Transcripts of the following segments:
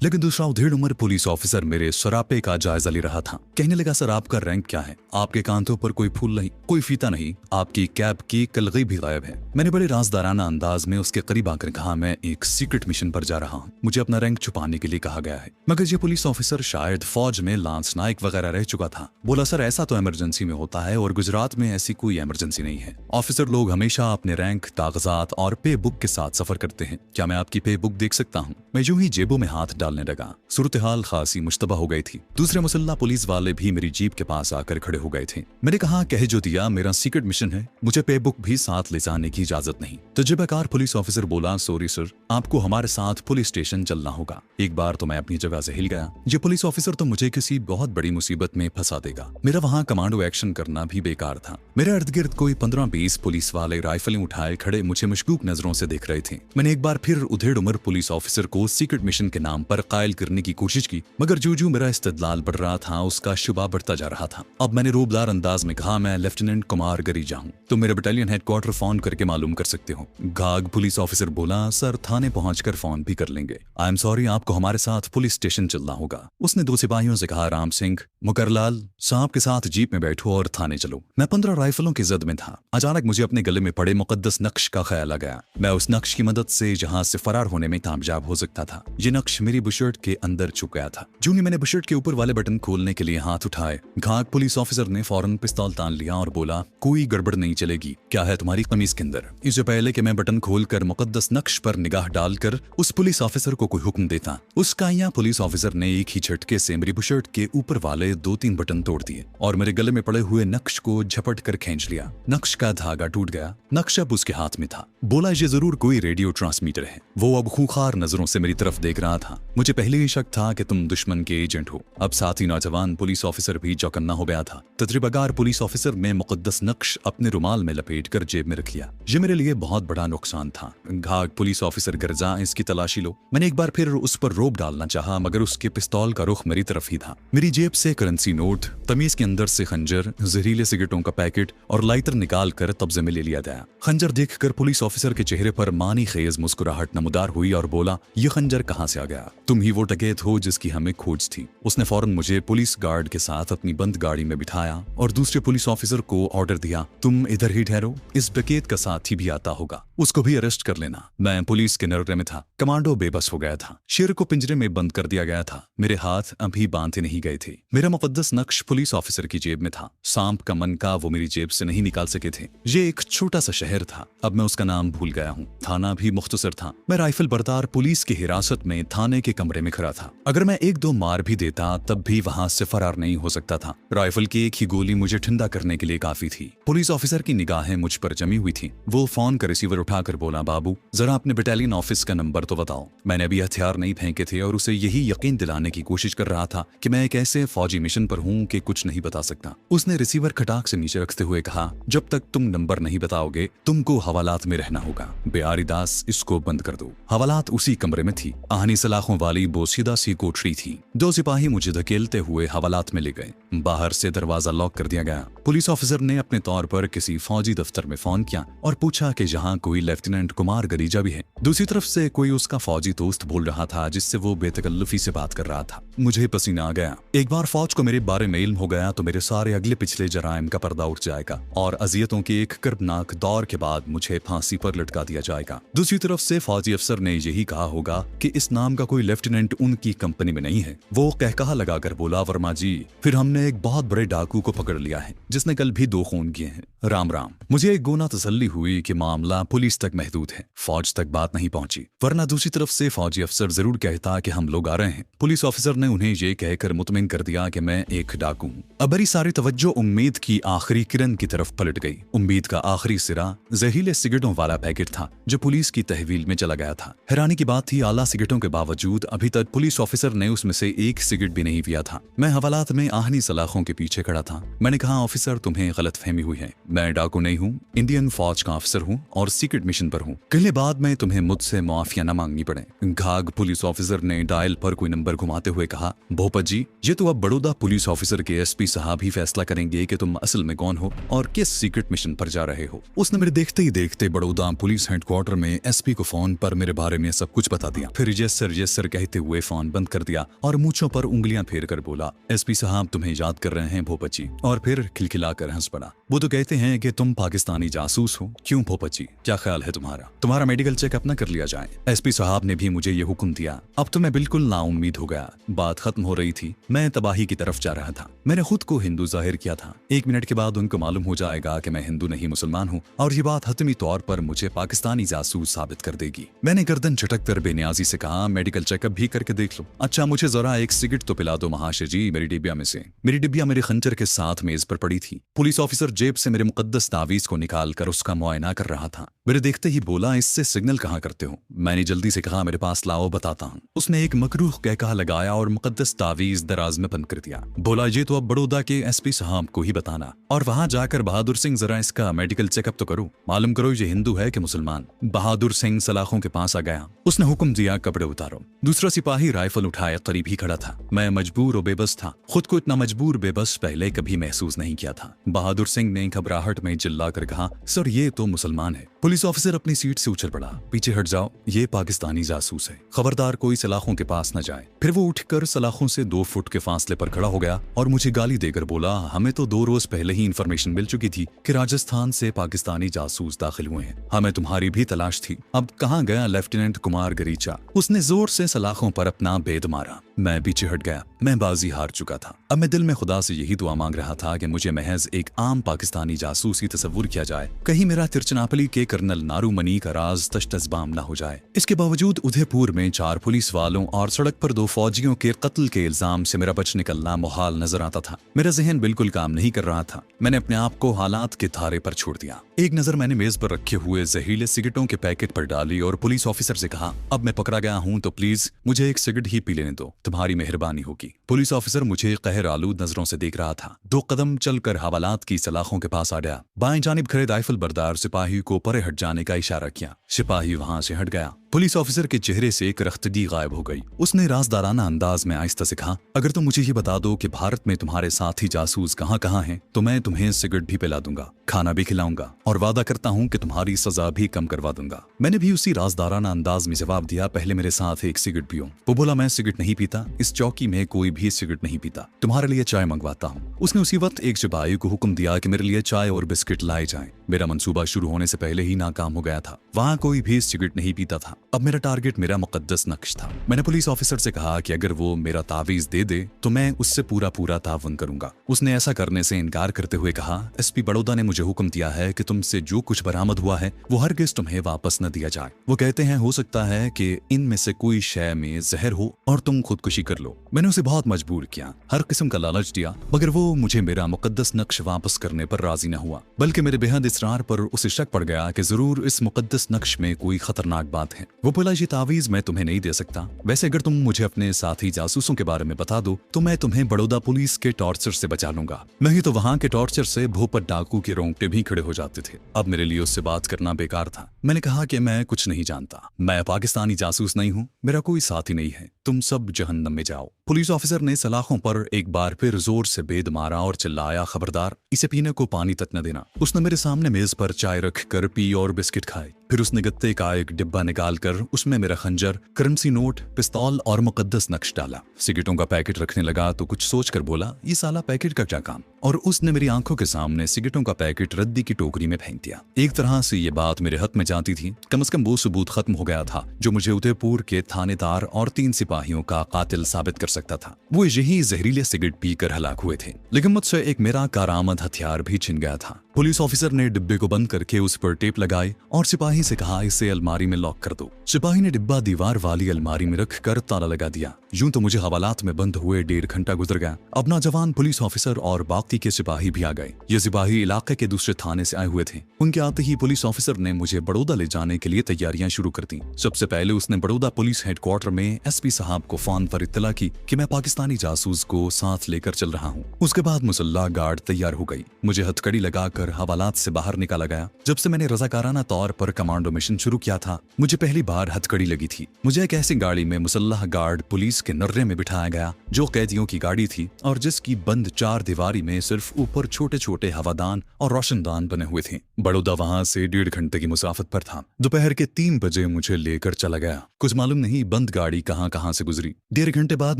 लेकिन दूसरा उधेड़ उम्र पुलिस ऑफिसर मेरे सरापे का जायजा ले रहा था। कहने लगा, सर आपका रैंक क्या है? आपके कांधों पर कोई फूल नहीं, कोई फीता नहीं, आपकी कैब की कलगी भी गायब है। मैंने बड़े राजदाराना अंदाज में उसके करीब आकर कहा, मैं एक सीक्रेट मिशन पर जा रहा हूँ, मुझे अपना रैंक छुपाने के लिए कहा गया है। मगर ये पुलिस ऑफिसर शायद फौज में लांस नायक वगैरह रह चुका था। बोला, सर ऐसा तो इमरजेंसी में होता है और गुजरात में ऐसी कोई इमरजेंसी नहीं है। ऑफिसर लोग हमेशा अपने रैंक, कागजात और पे बुक के साथ सफर करते हैं। क्या मैं आपकी पे बुक देख सकता हूँ? मैं यूं ही जेबों में हाथ डालने लगा। सूरत हाल खासी मुश्तबा हो गई थी। दूसरे मुसल्ला पुलिस वाले भी मेरी जीप के पास आकर खड़े हो गए थे। मैंने कहा, कह जो दिया, मेरा सीक्रेट मिशन है, मुझे पे बुक भी साथ ले जाने की इजाजत नहीं। तजुर्बेकार पुलिस ऑफिसर बोला, सॉरी सर, आपको हमारे साथ पुलिस स्टेशन चलना होगा। एक बार तो मैं अपनी जगह से हिल गया। ये पुलिस ऑफिसर तो मुझे किसी बहुत बड़ी मुसीबत में फंसा देगा। मेरा वहाँ कमांडो एक्शन करना भी बेकार था। मेरे इर्द गिर्द कोई 15-20 पुलिस वाले राइफलें उठाए खड़े मुझे मशकूक नजरों से देख रहे थे। मैंने एक बार फिर उधेड़ उम्र पुलिस ऑफिसर को सीक्रेट मिशन के नाम पर कायल करने की कोशिश की, मगर जो मेरा इस्तदलाल बढ़ रहा था उसका शुबा बढ़ता जा रहा था। अब मैंने रोबदार अंदाज में कहा, मैं लेफ्टिनेंट कुमार गरीजा हूँ, तुम मेरे बटालियन हेडक्वार्टर फोन करके मालूम कर सकते हो। घाघ पुलिस ऑफिसर बोला, सर थाने पहुंचकर फोन भी कर लेंगे। आई एम सॉरी, आपको हमारे साथ पुलिस स्टेशन चलना होगा। उसने 2 सिपाहियों से कहा, राम सिंह, मुकरलाल साहब के साथ जीप में बैठो और थाने चलो। मैं 15 राइफलों की जद में था। अचानक मुझे अपने गले में पड़े मुकद्दस नक्श का ख्याल आ गया। मैं उस नक्श की मदद से जहां से फरार होने में कामयाब हो सकता था। ये नक्श मेरी बुशर्ट के अंदर छुप गया था। जूनी मैंने बुशर्ट के ऊपर वाले बटन खोलने के लिए हाथ उठाए, घाघ पुलिस ऑफिसर ने फौरन पिस्तौल तान लिया और बोला, कोई गड़बड़ नहीं चलेगी। क्या है तुम्हारी कमीज के अंदर? इससे पहले कि मैं बटन खोलकर मुकद्दस नक्श पर निगाह डालकर उस पुलिस ऑफिसर को कोई हुक्म देता, उस काइया पुलिस ऑफिसर ने एक ही झटके से मेरी बुशर्ट के ऊपर वाले 2-3 बटन तोड़ दिए और मेरे गले में पड़े हुए नक्श को झपट कर खींच लिया। नक्श का धागा टूट गया। नक्श अब उसके हाथ में था। बोला, ये जरूर कोई रेडियो ट्रांसमीटर है। वो अब खूंखार नजरों से मेरी तरफ देख रहा था। मुझे पहले ही शक था कि तुम दुश्मन के एजेंट हो। अब साथ ही नौजवान पुलिस ऑफिसर भी चौकन्ना हो गया था। तजुर्बेकार पुलिस ऑफिसर ने मुकद्दस नक्श अपने रुमाल में लपेट कर जेब में रख लिया। ये मेरे लिए बहुत बड़ा नुकसान था। घाघ पुलिस ऑफिसर गिरजा, इसकी तलाशी लो। मैंने एक बार फिर उस पर रोब डालना चाहा, मगर उसके पिस्तौल का रुख मेरी तरफ ही था। मेरी जेब से करेंसी नोट, तमीज के अंदर से खंजर, जहरीले सिगरेटों का पैकेट और लाइटर निकाल कर कब्जे में ले लिया गया। खंजर देखकर पुलिस ऑफिसर के चेहरे पर मानी खेज मुस्कुराहट नमूदार हुई और बोला, ये खंजर कहाँ से आ गया? तुम ही वो डकैत हो जिसकी हमें खोज थी। उसने फौरन मुझे पुलिस गार्ड के साथ अपनी बंद गाड़ी में बिठाया और दूसरे पुलिस ऑफिसर को ऑर्डर दिया, तुम इधर ही ठहरो, इस डकैत का साथी भी आता होगा, उसको भी अरेस्ट कर लेना। मैं पुलिस के नरगे में था। कमांडो बेबस हो गया था। शेर को पिंजरे में बंद कर दिया गया था। मेरे हाथ अभी बांधे नहीं गए थे। मेरा मुकद्दस नक्श पुलिस ऑफिसर की जेब में था। सांप का मनका वो मेरी जेब से नहीं निकाल सके थे। ये एक छोटा सा शहर था। अब मैं उसका नाम भूल गया हूँ। थाना भी मुख्तसर था। मैं राइफल बरदार पुलिस की हिरासत में थाने के कमरे में खड़ा था। अगर मैं 1-2 मार भी देता तब भी वहां से फरार नहीं हो सकता था। राइफल की एक ही गोली मुझे ठंडा करने के लिए काफी थी। पुलिस ऑफिसर की निगाहें मुझ पर जमी हुई थी। वो फोन का रिसीवर उठाकर बोला, बाबू जरा अपने बटालियन ऑफिस का नंबर तो बताओ। मैंने अभी हथियार नहीं फेंके थे और उसे यही यकीन दिलाने की कोशिश कर रहा था कि मैं एक ऐसे फौजी मिशन पर हूँ कि कुछ नहीं बता सकता। उसने रिसीवर खटाक से नीचे रखते हुए कहा, जब तक तुम नंबर नहीं बताओगे तुमको हवालात में रहना होगा। बेआरी दास, इसको बंद कर दो। हवालात उसी कमरे में थी। आहनी सलाखों वाली बोसीदा सी कोठरी थी। 2 सिपाही मुझे धकेलते हुए हवालात में ले गए। बाहर से दरवाजा लॉक कर दिया गया। पुलिस ऑफिसर ने अपने तौर पर किसी फौजी दफ्तर में फोन किया और पूछा कि जहाँ कोई लेफ्टिनेंट कुमार गरीजा भी है। दूसरी तरफ से कोई उसका फौजी दोस्त बोल रहा था जिससे वो बेतकल्लुफी से बात कर रहा था। मुझे पसीना आ गया। एक बार फौज को मेरे बारे में इल्म हो गया तो मेरे सारे अगले पिछले जराइम का पर्दा उठ जाएगा और अजियतों के एक कर्बनाक दौर के बाद मुझे फांसी पर लटका दिया जाएगा। दूसरी तरफ से फौजी अफसर ने यही कहा होगा कि इस नाम का कोई लेफ्टिनेंट उनकी कंपनी में नहीं है। वो कहकहा लगाकर बोला, वर्मा जी, फिर हमने एक बहुत बड़े डाकू को पकड़ लिया है जिसने कल भी 2 खून किए हैं। राम राम। मुझे एक गुना तसल्ली हुई कि मामला पुलिस तक महदूद है, फौज तक बात नहीं पहुंची, वरना दूसरी तरफ से फौजी अफसर जरूर कहता कि हम लोग आ रहे हैं। पुलिस ऑफिसर ने उन्हें ये कहकर मुतमिन कर दिया कि मैं एक डाकू हूँ। अब बड़ी सारी तवज्जो उम्मीद की आखिरी किरण की तरफ पलट गई। उम्मीद का आखिरी सिरा जहरीले सिगरेटों वाला पैकेट था जो पुलिस की तहवील में चला गया था। हैरानी की बात थी, आला सिगरेटों के बावजूद अभी तक पुलिस ऑफिसर ने उसमें से एक सिगरेट भी नहीं पिया था। मैं हवालात में आहनी सलाखों के पीछे खड़ा था। मैंने कहा, ऑफिसर तुम्हें गलतफहमी हुई है, मैं डाकू नहीं हूँ, इंडियन फौज का अफसर हूँ और सीक्रेट मिशन पर हूँ। कल बाद में तुम्हें मुझसे मुआफिया न मांगनी पड़े। घाघ पुलिस ऑफिसर ने डायल पर कोई नंबर घुमाते हुए कहा, भोपत जी, ये तो अब बड़ौदा पुलिस ऑफिसर के एसपी साहब ही फैसला करेंगे कि तुम असल में कौन हो और किस सीक्रेट मिशन पर जा रहे हो। उसने मेरे देखते ही देखते बड़ौदा पुलिस हेडक्वार्टर में एसपी को फोन पर मेरे बारे में सब कुछ बता दिया। फिर यस सर कहते हुए फोन बंद कर दिया और मूंछों पर उंगलियां फेर कर बोला, एसपी साहब तुम्हें याद कर रहे हैं भोपत जी। और फिर खिलखिलाकर हंस पड़ा। वो तो कहते हैं कि तुम पाकिस्तानी जासूस हो। क्यों भोपत जी, क्या ख्याल है तुम्हारा मेडिकल चेकअप न कर लिया जाए? एसपी साहब ने भी मुझे ये हुक्म दिया। अब तो मैं बिल्कुल नाउम्मीद हो गया। बात खत्म हो रही थी, मैं तबाही की तरफ जा रहा था। मैंने खुद को हिंदू जाहिर किया था। 1 मिनट के बाद उनको मालूम हो जाएगा कि मैं हिंदू नहीं मुसलमान हूँ और ये बात हतमी तौर पर मुझे पाकिस्तानी जासूस साबित कर देगी। मैंने गर्दन झटक कर बेनियाजी से कहा, मेडिकल चेकअप भी करके देख लो। अच्छा, मुझे जरा एक सिगरेट तो पिला दो महाशय जी, मेरी डिबिया में से। मेरी डिबिया मेरे खंजर के साथ मेज पर पड़ी थी। पुलिस ऑफिसर जेब से मेरे मुकद्दस तावीज को निकाल कर उसका मुआयना कर रहा था। मेरे देखते ही बोला, इससे सिग्नल कहाँ करते हो? मैंने जल्दी से कहा, मेरे पास लाओ बताता हूँ। उसने एक मकरूह कहका लगाया और मुकद्दस तावीज दराज में बंद कर दिया। बोला, ये तो अब बड़ौदा के एसपी साहब को ही बताना और वहां जाकर बहादुर सिंह जरा इसका मेडिकल चेकअप तो करो, मालूम करो ये हिंदू है कि मुसलमान। बहादुर सिंह सलाखों के पास आ गया। उसने हुक्म दिया, कपड़े उतारो। दूसरा सिपाही राइफल उठाए करीब ही खड़ा था। मैं मजबूर और बेबस था। खुद को इतना मजबूर बेबस पहले कभी महसूस नहीं किया था। बहादुर सिंह ने घबराहट में चिल्ला कर कहा, सर ये तो मुसलमान है। पुलिस ऑफिसर अपनी सीट से उछल पड़ा, पीछे हट जाओ, ये पाकिस्तानी जासूस है, खबरदार कोई सलाखों के पास न जाए। फिर वो उठकर सलाखों से 2 फुट के फासले पर खड़ा हो गया और मुझे गाली देकर बोला, हमें तो 2 रोज पहले ही इंफॉर्मेशन मिल चुकी थी कि राजस्थान से पाकिस्तानी जासूस दाखिल हुए हैं। हमें तुम्हारी भी तलाश थी। अब कहाँ गया लेफ्टिनेंट कुमार गरीचा? उसने जोर से सलाखों पर अपना बेद मारा। मैं पीछे हट गया। मैं बाजी हार चुका था। अब मैं दिल में खुदा से यही दुआ मांग रहा था कि मुझे महज एक आम पाकिस्तानी जासूस ही तस्वुर किया जाए, कहीं मेरा तिरचनापली के कर्नल नारूमनी का राज तश्तज़बाम न हो जाए। इसके बावजूद उदयपुर में 4 पुलिस वालों और सड़क पर 2 फौजियों के कत्ल के इल्जाम से मेरा बच निकलना मुहाल नजर आता था। मेरा जहन बिल्कुल काम नहीं कर रहा था। मैंने अपने आप को हालात के थारे पर छोड़ दिया। एक नजर मैंने मेज पर रखे हुए जहरीले सिगरेटों के पैकेट पर डाली और पुलिस ऑफिसर से कहा, अब मैं पकड़ा गया हूँ तो प्लीज मुझे एक सिगरेट ही पी लेने दो, तुम्हारी मेहरबानी होगी। पुलिस ऑफिसर मुझे कहर आलूद नजरों से देख रहा था। 2 कदम चलकर हवालात की सलाखों के पास आ गया। बाएं जानिब खड़े राइफल बरदार सिपाही को परे हट जाने का इशारा किया। सिपाही वहां से हट गया। पुलिस ऑफिसर के चेहरे से एक रख्तगी गायब हो गई। उसने राजदाराना अंदाज में आहिस्ता से कहा, अगर तुम मुझे ये बता दो कि भारत में तुम्हारे साथी जासूस कहाँ कहाँ हैं, तो मैं तुम्हें सिगरेट भी पिला दूंगा, खाना भी खिलाऊंगा और वादा करता हूँ कि तुम्हारी सजा भी कम करवा दूंगा। मैंने भी उसी राजदाराना अंदाज में जवाब दिया, पहले मेरे साथ एक सिगरेट पियो। वो बोला, मैं सिगरेट नहीं पीता, इस चौकी में कोई भी सिगरेट नहीं पीता, तुम्हारे लिए चाय मंगवाता हूँ। उसने उसी वक्त एक सिपाही को हुक्म दिया कि मेरे लिए चाय और बिस्किट लाए जाएं। मेरा मंसूबा शुरू होने से पहले ही नाकाम हो गया था। वहाँ कोई भी सिगरेट नहीं पीता था। अब मेरा टारगेट मेरा मुकद्दस नक्श था। मैंने पुलिस ऑफिसर से कहा कि अगर वो मेरा तावीज दे दे तो मैं उससे पूरा तावन करूंगा। उसने ऐसा करने से इनकार करते हुए कहा, एसपी बड़ौदा ने मुझे हुक्म दिया है कि तुमसे जो कुछ बरामद हुआ है वो हरगिज तुम्हें वापस न दिया जाए। वो कहते हैं हो सकता है कि इनमें से कोई शय में जहर हो और तुम खुदकुशी कर लो। मैंने उसे बहुत मजबूर किया, हर किस्म का लालच दिया, मगर वो मुझे मेरा मुकद्दस नक्श वापस करने पर राजी न हुआ, बल्कि मेरे बेहद इसरार पर उसे शक पड़ गया कि जरूर इस मुकद्दस नक्श में कोई खतरनाक बात है। वो बोला, ये तावीज मैं तुम्हें नहीं दे सकता। वैसे अगर तुम मुझे अपने साथी जासूसों के बारे में बता दो तो मैं तुम्हें बड़ौदा पुलिस के टॉर्चर से बचा लूंगा। नहीं तो वहां के टॉर्चर से भोपत डाकू के रोंगटे भी खड़े हो जाते थे। अब मेरे लिए उससे बात करना बेकार था। मैंने कहा कि मैं कुछ नहीं जानता, मैं पाकिस्तानी जासूस नहीं हूँ, मेरा कोई साथी नहीं है, तुम सब जहन्नम में जाओ। पुलिस ऑफिसर ने सलाखों पर एक बार फिर जोर से बेद मारा और चिल्लाया, खबरदार इसे पीने को पानी तक न देना। उसने मेरे सामने मेज पर चाय रख कर पी और बिस्किट खाए। फिर उसने गत्ते का एक डिब्बा निकाल कर उसमें मेरा खंजर, करेंसी नोट, पिस्तौल और मुकद्दस नक्श डाला। सिगरेटों का पैकेट रखने लगा तो कुछ सोचकर बोला, ये साला पैकेट का क्या काम? और उसने मेरी आंखों के सामने सिगरेटों का पैकेट रद्दी की टोकरी में फेंक दिया। एक तरह से ये बात मेरे हक में जाती थी। कम से कम वो सबूत खत्म हो गया था जो मुझे उदयपुर के थानेदार और 3 सिपाहियों का कातिल साबित कर सकता था। वो यही जहरीले सिगरेट पीकर हलाक हुए थे। लेकिन मुझसे एक मेरा कारामद हथियार भी छिन गया था। पुलिस ऑफिसर ने डिब्बे को बंद करके उस पर टेप लगाई और सिपाही सिपाही से कहा, इसे अलमारी में लॉक कर दो। सिपाही ने डिब्बा दीवार वाली अलमारी में रख कर ताला लगा दिया। यूं तो मुझे हवालात में बंद हुए 1.5 घंटा गुजर गया। अब नौजवान पुलिस ऑफिसर और बाकी के सिपाही भी आ गए। ये सिपाही इलाके के दूसरे थाने से आए हुए थे। उनके आते ही पुलिस ऑफिसर ने मुझे बड़ौदा ले जाने के लिए तैयारियां शुरू कर दी। सबसे पहले उसने बड़ौदा पुलिस हेडक्वार्टर में एसपी साहब को फोन पर इत्तला की कि मैं पाकिस्तानी जासूस को साथ लेकर चल रहा हूँ। उसके बाद मुसल्ला गार्ड तैयार हो गई। मुझे हथकड़ी लगाकर हवालात से बाहर निकाला गया। जब से मैंने रजाकाराना तौर पर कमांडो मिशन शुरू किया था, मुझे पहली बार हथकड़ी लगी थी। मुझे एक ऐसी गाड़ी में मुसल्लाह गार्ड पुलिस के नर्रे में बिठाया गया जो कैदियों की गाड़ी थी और जिसकी बंद 4 दीवारी में सिर्फ ऊपर छोटे छोटे हवादान और रोशनदान बने हुए थे। बड़ौदा वहां से 1.5 घंटे की मुसाफत पर था। दोपहर के 3 बजे मुझे लेकर चला गया। कुछ मालूम नहीं बंद गाड़ी कहां से गुजरी। 1.5 घंटे बाद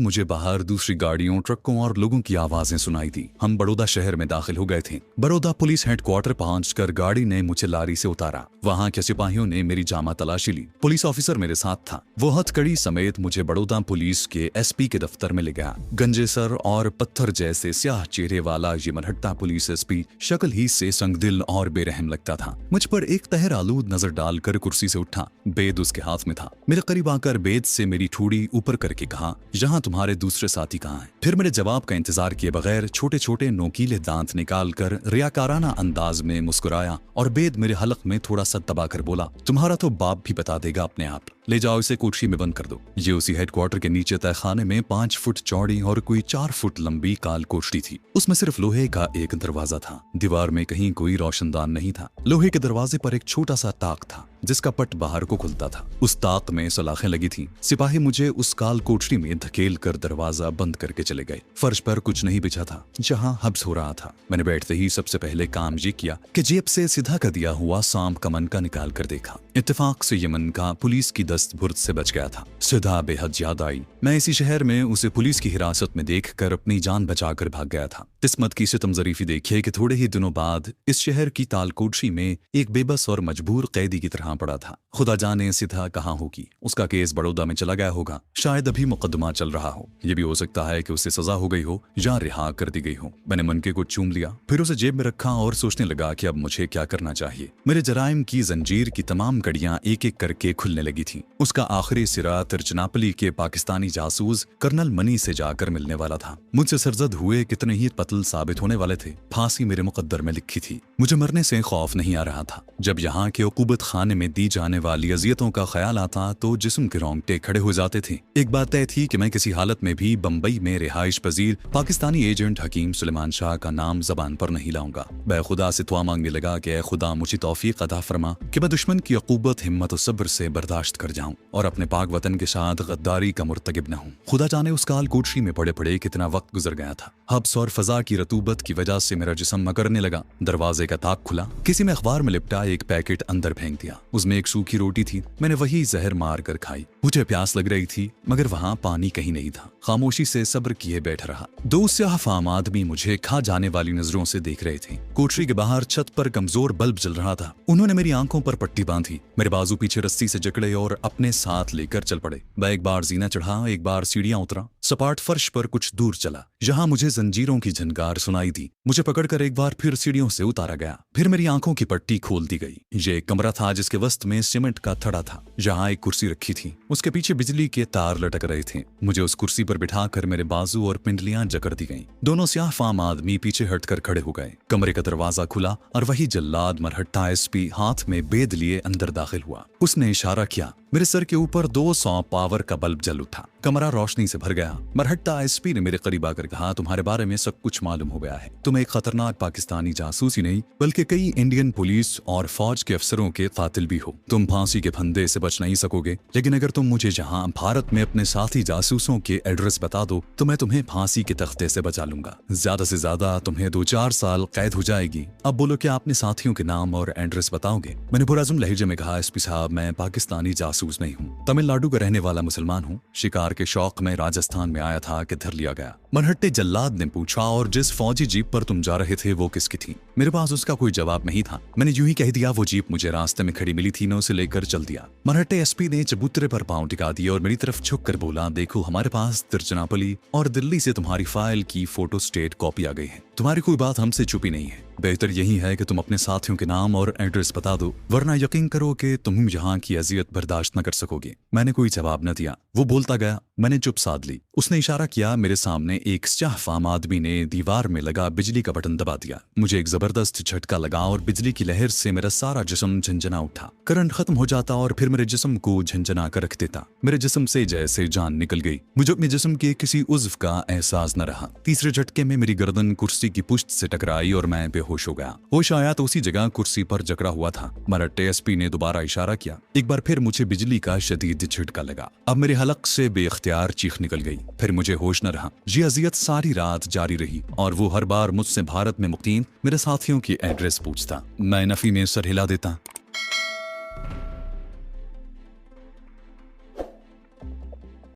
मुझे बाहर दूसरी गाड़ियों, ट्रकों और लोगों की आवाजें सुनाई दी। हम बड़ौदा शहर में दाखिल हो गए थे। बड़ौदा पुलिस हेडक्वार्टर पहुंचकर गाड़ी ने मुझे लारी से उतारा। वहां के सिपाहियों ने मेरी जामा तलाशी ली। पुलिस ऑफिसर मेरे साथ था। वो हथकड़ी समेत मुझे बड़ौदा पुलिस के एसपी के दफ्तर में ले गया। गंजे सर और पत्थर जैसे स्याह चेहरे वाला ये मरहट्टा पुलिस एसपी शक्ल ही से संगदिल और बेरहम लगता था। मुझ पर एक तहर आलूद नजर डालकर कुर्सी से उठा। बेद उसके हाथ में था। मेरे करीब आकर बेद से मेरी ठूड़ी ऊपर करके कहा, यहाँ तुम्हारे दूसरे साथी कहाँ हैं? फिर मेरे जवाब का इंतजार किए बगैर छोटे छोटे नोकीले दांत निकालकर रियाकाराना अंदाज में मुस्कुराया और बेद मेरे हलक में थोड़ा सा दबाकर बोला, तुम्हारा तो बाप भी बता देगा अपने आप। ले जाओ इसे कोठरी में बंद कर दो। ये उसी हेडक्वार्टर के नीचे तहखाने में 5 फुट चौड़ी और कोई 4 फुट लंबी काल कोठरी थी। उसमें सिर्फ लोहे का एक दरवाजा था। दीवार में कहीं कोई रोशनदान नहीं था। लोहे के दरवाजे पर एक छोटा सा ताक था जिसका पट बाहर को खुलता था। उस ताक में सलाखें लगी थी। सिपाही मुझे उस काल कोठरी में धकेल कर दरवाजा बंद करके चले गए। फर्श पर कुछ नहीं बिछा था जहां हब्स हो रहा था। मैंने बैठते ही सबसे पहले काम ये किया कि जेब से सीधा कर दिया हुआ सांप का मनका निकाल कर देखा। इत्तेफाक से ये मनका पुलिस की दस्त बुर्द से बच गया था। सदा बेहद याद आई। मैं इसी शहर में उसे पुलिस की हिरासत में देखकर अपनी जान बचाकर भाग गया था। किस्मत की सितम ज़रीफी देखिए कि थोड़े ही दिनों बाद इस शहर की तालकोठरी में एक बेबस और मजबूर कैदी की तरह पड़ा था। खुदा जाने सीधा कहाँ होगी। उसका केस बड़ौदा में चला गया होगा। शायद अभी मुकदमा चल रहा हो। ये भी हो सकता है कि उसे सजा हो गई हो या रिहा कर दी गई हो। मैंने मनके को चूम लिया, फिर उसे जेब में रखा और सोचने लगा कि अब मुझे क्या करना चाहिए। मेरे जराइम की जंजीर की तमाम कड़ियां एक एक करके खुलने लगी थी। उसका आखिरी सिरा तिरचनापली के पाकिस्तानी जासूस कर्नल मनी से जाकर मिलने वाला था। मुझसे सरजद हुए कितने ही पतल साबित होने वाले थे। फांसी मेरे मुकद्दर में लिखी थी। मुझे मरने से खौफ नहीं आ रहा था। जब यहाँ के उकूबत खाने में दी जाने वाली अजियतों का ख्याल आता तो जिस्म के रोंगटे खड़े हो जाते थे। एक बात तय थी कि मैं किसी हालत में भी बम्बई में रिहाइश पजीर पाकिस्तानी एजेंट हकीम सुलेमान शाह का नाम जबान पर नहीं लाऊंगा। मैं खुदा से दुआ मांगने लगा कि ऐ खुदा मुझे तौफीक अता फरमा कि मैं दुश्मन की अकूबत हिम्मत और सब्र से बर्दाश्त कर जाऊं और अपने पाक वतन के साथ गद्दारी का मुर्तकिब न हूं। खुदा जाने उस काल कोठरी में पड़े पड़े कितना वक्त गुजर गया था। हब्स और फजा की रतूबत की वजह से मेरा जिस्म मकरने लगा। दरवाजे का ताक खुला। किसी ने अखबार में लिपटा एक पैकेट अंदर फेंक दिया। उसमें एक सूखी रोटी थी। मैंने वही जहर मार कर खाई। मुझे प्यास लग रही थी मगर वहां पानी कहीं नहीं था। खामोशी से सब्र किए बैठ रहा। 2 स्याह-फाम आदमी मुझे खा जाने वाली नजरों से देख रहे थे। कोठरी के बाहर छत पर कमजोर बल्ब जल रहा था। उन्होंने मेरी आंखों पर पट्टी बांधी, मेरे बाजू पीछे रस्सी से जकड़े और अपने साथ लेकर चल पड़े। मैं एक बार जीना चढ़ा, एक बार सीढ़ियां उतरा, सपाट फर्श पर कुछ दूर चला जहां मुझे जंजीरों की झनकार सुनाई दी। मुझे पकड़कर एक बार फिर सीढ़ियों से उतारा गया। फिर मेरी आंखों की पट्टी खोल दी गई। ये एक कमरा था जिसके वस्त में सीमेंट का थड़ा था। जहां एक कुर्सी रखी थी, उसके पीछे बिजली के तार लटक रहे थे। मुझे उस कुर्सी पर बिठाकर मेरे बाजू और पिंडलियां जकड़ दी गईं। दोनों स्याह-फाम आदमी पीछे हटकर खड़े हो गए। कमरे का दरवाजा खुला और वही जल्लाद मरहट्टा एसपी हाथ में बेद लिए अंदर दाखिल हुआ। उसने इशारा किया। मेरे सर के ऊपर 200 पावर का बल्ब जल उठा। कमरा रोशनी से भर गया। मरहट्टा एसपी ने मेरे करीब आकर कहा, तुम्हारे बारे में सब कुछ मालूम हो गया है। तुम एक खतरनाक पाकिस्तानी जासूस ही नहीं बल्कि कई इंडियन पुलिस और फौज के अफसरों के कातिल भी हो। तुम फांसी के फंदे से बच नहीं सकोगे, लेकिन अगर तुम मुझे जहां भारत में अपने साथी जासूसों के एड्रेस बता दो तो मैं तुम्हें फांसी के तख्ते से बचा लूंगा। ज्यादा से ज्यादा तुम्हें 2-4 साल कैद हो जाएगी। अब बोलो क्या अपने साथियों के नाम और एड्रेस बताओगे? मैंने पुराजुम लहजे में कहा, एसपी साहब मैं पाकिस्तानी जासूस नहीं हूँ। तमिलनाडु का रहने वाला मुसलमान हूँ। शिकार के शौक में राजस्थान में आया था कि धर लिया गया। मरहट्टे जल्लाद ने पूछा, और जिस फौजी जीप पर तुम जा रहे थे वो किसकी थी? मेरे पास उसका कोई जवाब नहीं था। मैंने यूं ही कह दिया, वो जीप मुझे रास्ते में खड़ी मिली थी, मैं उसे लेकर चल दिया। मरहट्टे एसपी ने चबूतरे पर पांव टिका दिए और मेरी तरफ झुक कर बोला, देखो हमारे पास तिरुचिरापल्ली और दिल्ली से तुम्हारी फाइल की फोटो स्टेट कॉपी आ गई है। तुम्हारी कोई बात हमसे छुपी नहीं है। बेहतर यही है कि तुम अपने साथियों के नाम और एड्रेस बता दो, वरना यकीन करो कि तुम यहाँ की अजियत बर्दाश्त न कर सकोगे। मैंने कोई जवाब न दिया। वो बोलता गया। मैंने चुप साध ली। उसने इशारा किया। मेरे सामने एक स्याहफाम आदमी ने दीवार में लगा बिजली का बटन दबा दिया। मुझे एक जबरदस्त झटका लगा और बिजली की लहर से मेरा सारा जिस्म झंझना उठा। करंट खत्म हो जाता और फिर मेरे जिस्म को झंझना कर रख देता। मेरे जिस्म से जैसे जान निकल गई। मुझे अपने जिस्म के किसी उज़्व का एहसास न रहा। तीसरे झटके में मेरी गर्दन कुर्सी की पुश्त से टकराई और मैं बेहोश हो गया। होश आया तो उसी जगह कुर्सी पर जकड़ा हुआ था। मराठे एसपी ने दोबारा इशारा किया। एक बार फिर मुझे बिजली का शदीद झटका लगा। अब मेरे हलक से बेख्तियार चीख निकल गई। फिर मुझे होश न रहा। ये अजियत सारी रात जारी रही और वो हर बार मुझसे भारत में मुकीम मेरे साथियों की एड्रेस पूछता। मैं नफी में सर हिला देता।